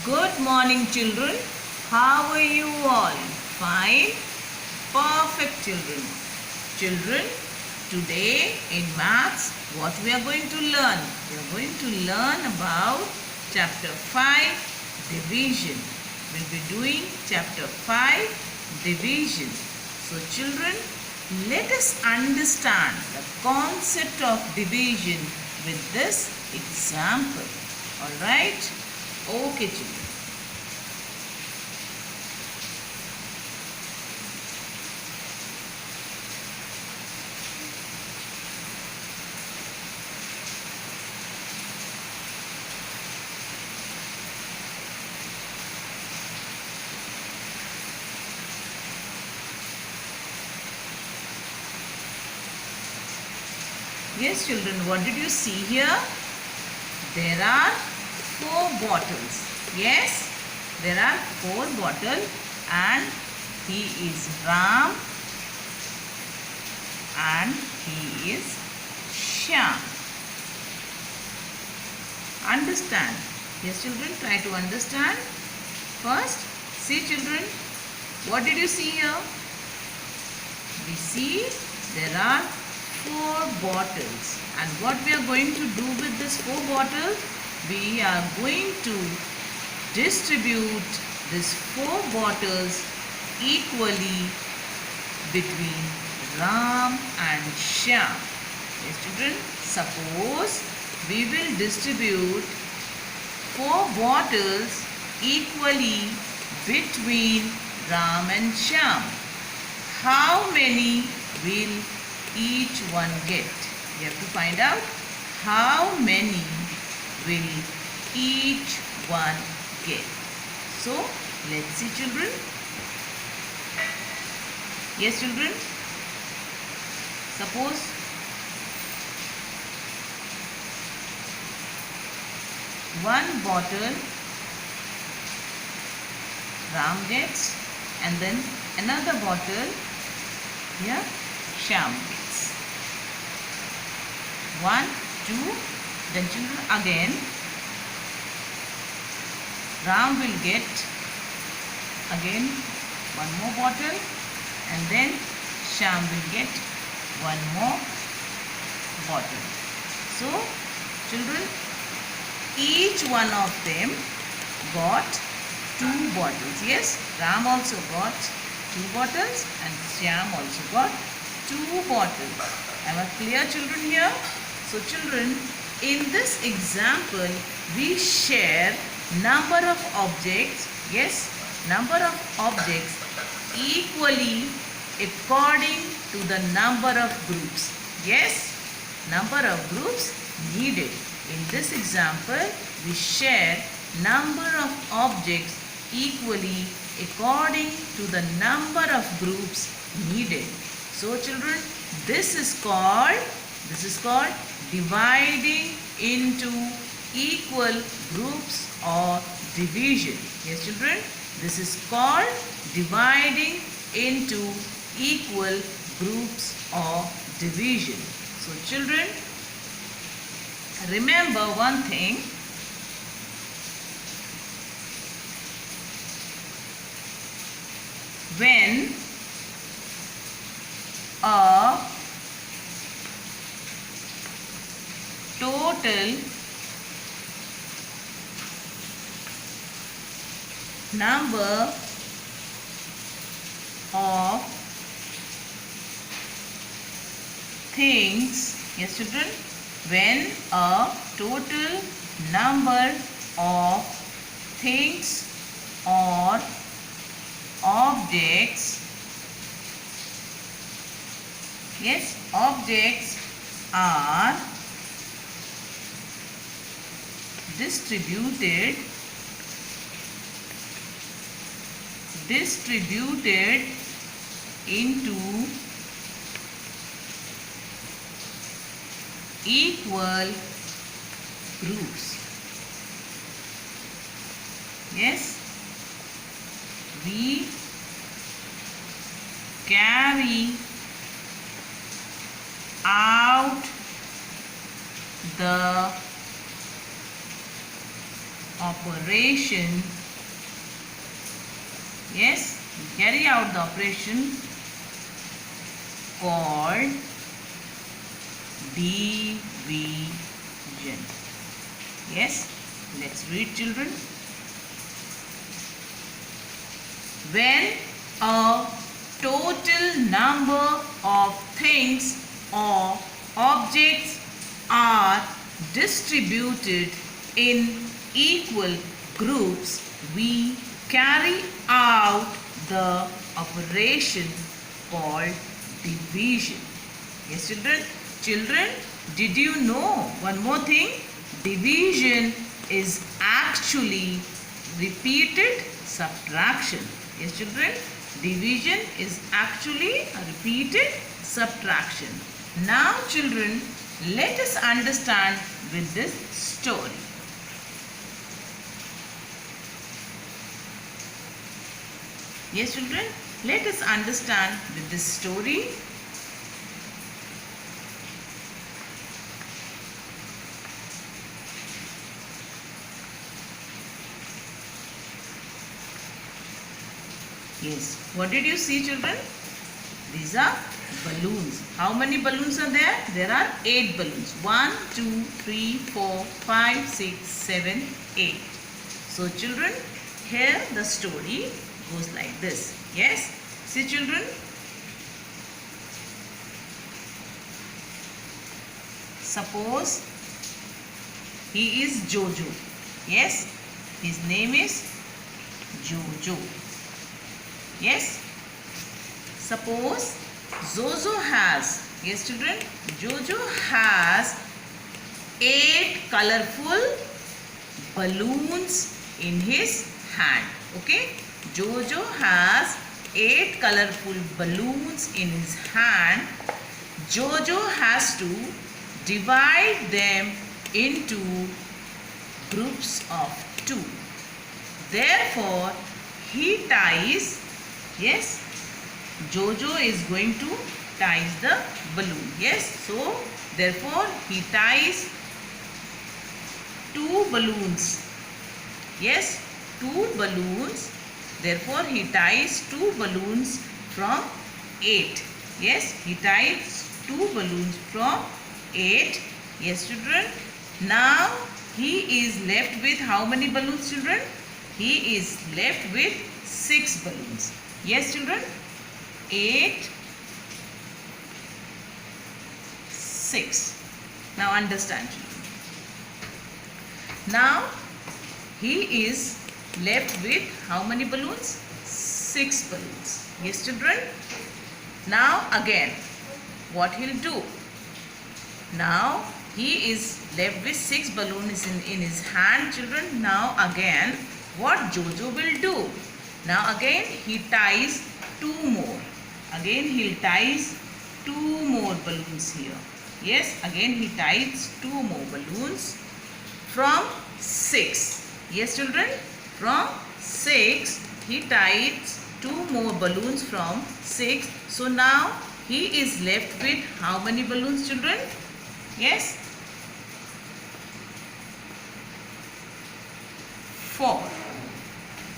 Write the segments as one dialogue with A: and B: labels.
A: Good morning, children. How are you all? Fine? Perfect, children. Children, today in maths, what we are going to learn? We are going to learn about chapter 5, division. We'll be doing chapter 5, division. So, children, let us understand the concept of division with this example. Alright? Okay, children. Yes, children, what did you see here? There are 4 bottles. Yes, there are 4 bottles and he is Ram and he is Shyam. Understand? Yes, children, try to understand. First, see children, what did you see here? We see there are 4 bottles, and what we are going to do with this 4 bottles, we are going to distribute these 4 bottles equally between Ram and Shyam. Yes, children, suppose we will distribute 4 bottles equally between Ram and Shyam. How many will each one get? You have to find out how many will each one get. So, let's see children. Yes children. Suppose one bottle Ram gets and then another bottle here Shyam gets. 1, 2, then children again Ram will get again one more bottle and then Shyam will get one more bottle. So children, each one of them got 2 bottles. Yes, Ram also got 2 bottles and Shyam also got 2 bottles. Am I clear children here? So children, in this example, we share number of objects, yes, number of objects equally according to the number of groups. Yes, number of groups needed. In this example, we share number of objects equally according to the number of groups needed. So children, this is called dividing into equal groups or division. Yes children, this is called dividing into equal groups or division. So children, remember one thing. When a total number of things, yes children, when a total number of things or objects, yes, objects are distributed into equal groups. Yes, we carry out the operation. Yes, he carry out the operation called division. Yes, let's read, children. When a total number of things or objects are distributed in equal groups, we carry out the operation called division. Yes, children. Children, did you know one more thing? Division is actually repeated subtraction. Yes, children. Division is actually a repeated subtraction. Now, children, let us understand with this story. Yes, children, let us understand with this story. Yes, what did you see, children? These are balloons. How many balloons are there? There are 8 balloons. 1, 2, 3, 4, 5, 6, 7, 8. So, children, here the story goes like this. Yes, see, children. Suppose he is Jojo. Yes, his name is Jojo. Yes, suppose Jojo has, yes children, Jojo has 8 colorful balloons in his hand. Okay, Jojo has 8 colorful balloons in his hand. Jojo has to divide them into groups of 2. Therefore, he ties, yes, Jojo is going to ties the balloon. Yes, so therefore he ties 2 balloons. Yes, 2 balloons. Therefore he ties 2 balloons from 8. Yes, he ties 2 balloons from 8. Yes, children. Now he is left with how many balloons, children? He is left with 6 balloons. Yes, children. 8, 6. Now understand, children. Now he is left with how many balloons? 6 balloons. Yes, children. Now again, what he'll do? Now he is left with 6 balloons in his hand, children. Now again, what Jojo will do? Now again he ties 2 more. Again he ties 2 more balloons here. Yes, again he ties 2 more balloons from 6. Yes, children, from 6 he ties 2 more balloons from 6. So now he is left with how many balloons, children? Yes, 4.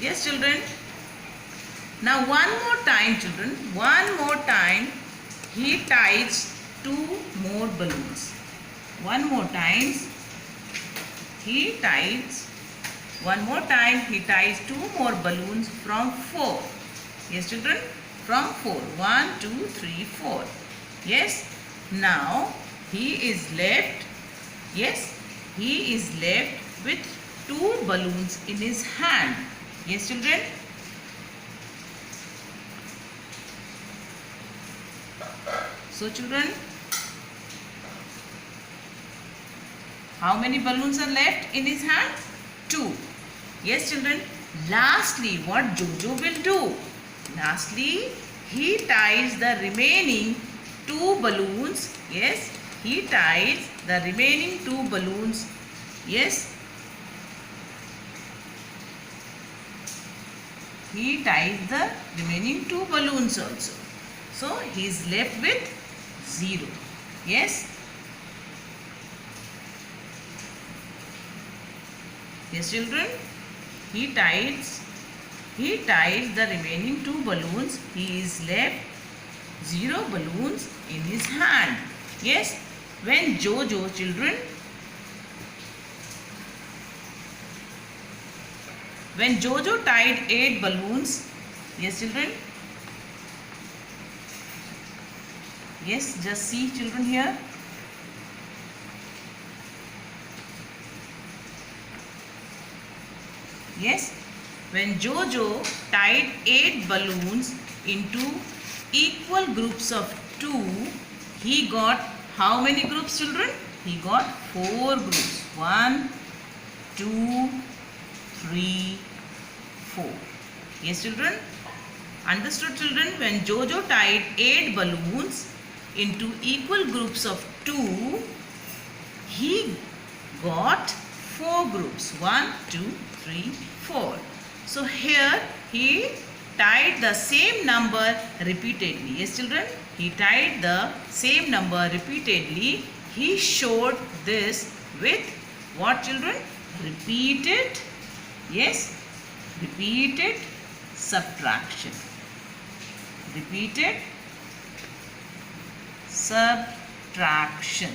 A: Yes, children. Now one more time, children. One more time he ties 2 more balloons. One more time he ties. One more time he ties 2 more balloons from 4. Yes, children. From 4. 1, 2, 3, 4. Yes. Now he is left. Yes. He is left with 2 balloons in his hand. Yes, children. So, children, how many balloons are left in his hand? 2. Yes, children. Lastly, what Jojo will do? Lastly, he ties the remaining 2 balloons. Yes, he ties the remaining 2 balloons. Yes, he ties the remaining 2 balloons also. So, he is left with 0. Yes. Yes, children. He ties the remaining 2 balloons. He is left 0 balloons in his hand. Yes, when Jojo, children, when Jojo tied 8 balloons, yes, children. Yes, just see, children, here. Yes, when Jojo tied 8 balloons into equal groups of 2, he got how many groups, children? He got 4 groups. 1, 2, 3, 4. Yes, children? Understood, children? When Jojo tied 8 balloons into equal groups of 2, he got 4 groups. 1, 2, 3, 4. So here he tied the same number repeatedly. Yes, children? He tied the same number repeatedly. He showed this with what, children? Repeated, yes, repeated subtraction. Repeated subtraction.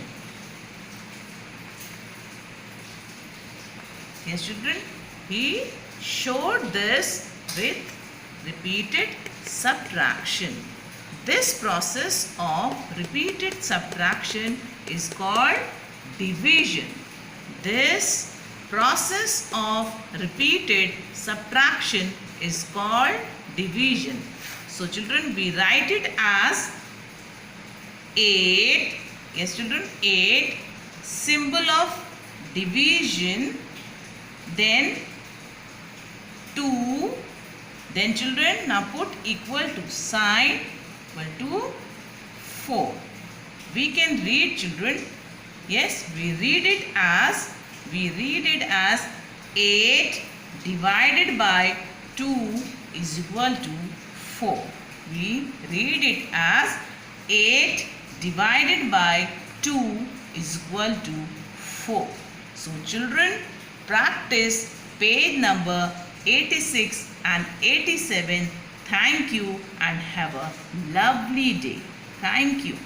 A: Yes, children? He showed this with repeated subtraction. This process of repeated subtraction is called division. This process of repeated subtraction is called division. So, children, we write it as 8. Yes, children, 8, symbol of division, then 2, then children, now put equal to sign, equal to 4. We can read, children, yes, we read it as 8 divided by 2 is equal to 4. We read it as 8 divided by 2 is equal to 4. So, children, practice page number 86 and 87. Thank you and have a lovely day. Thank you.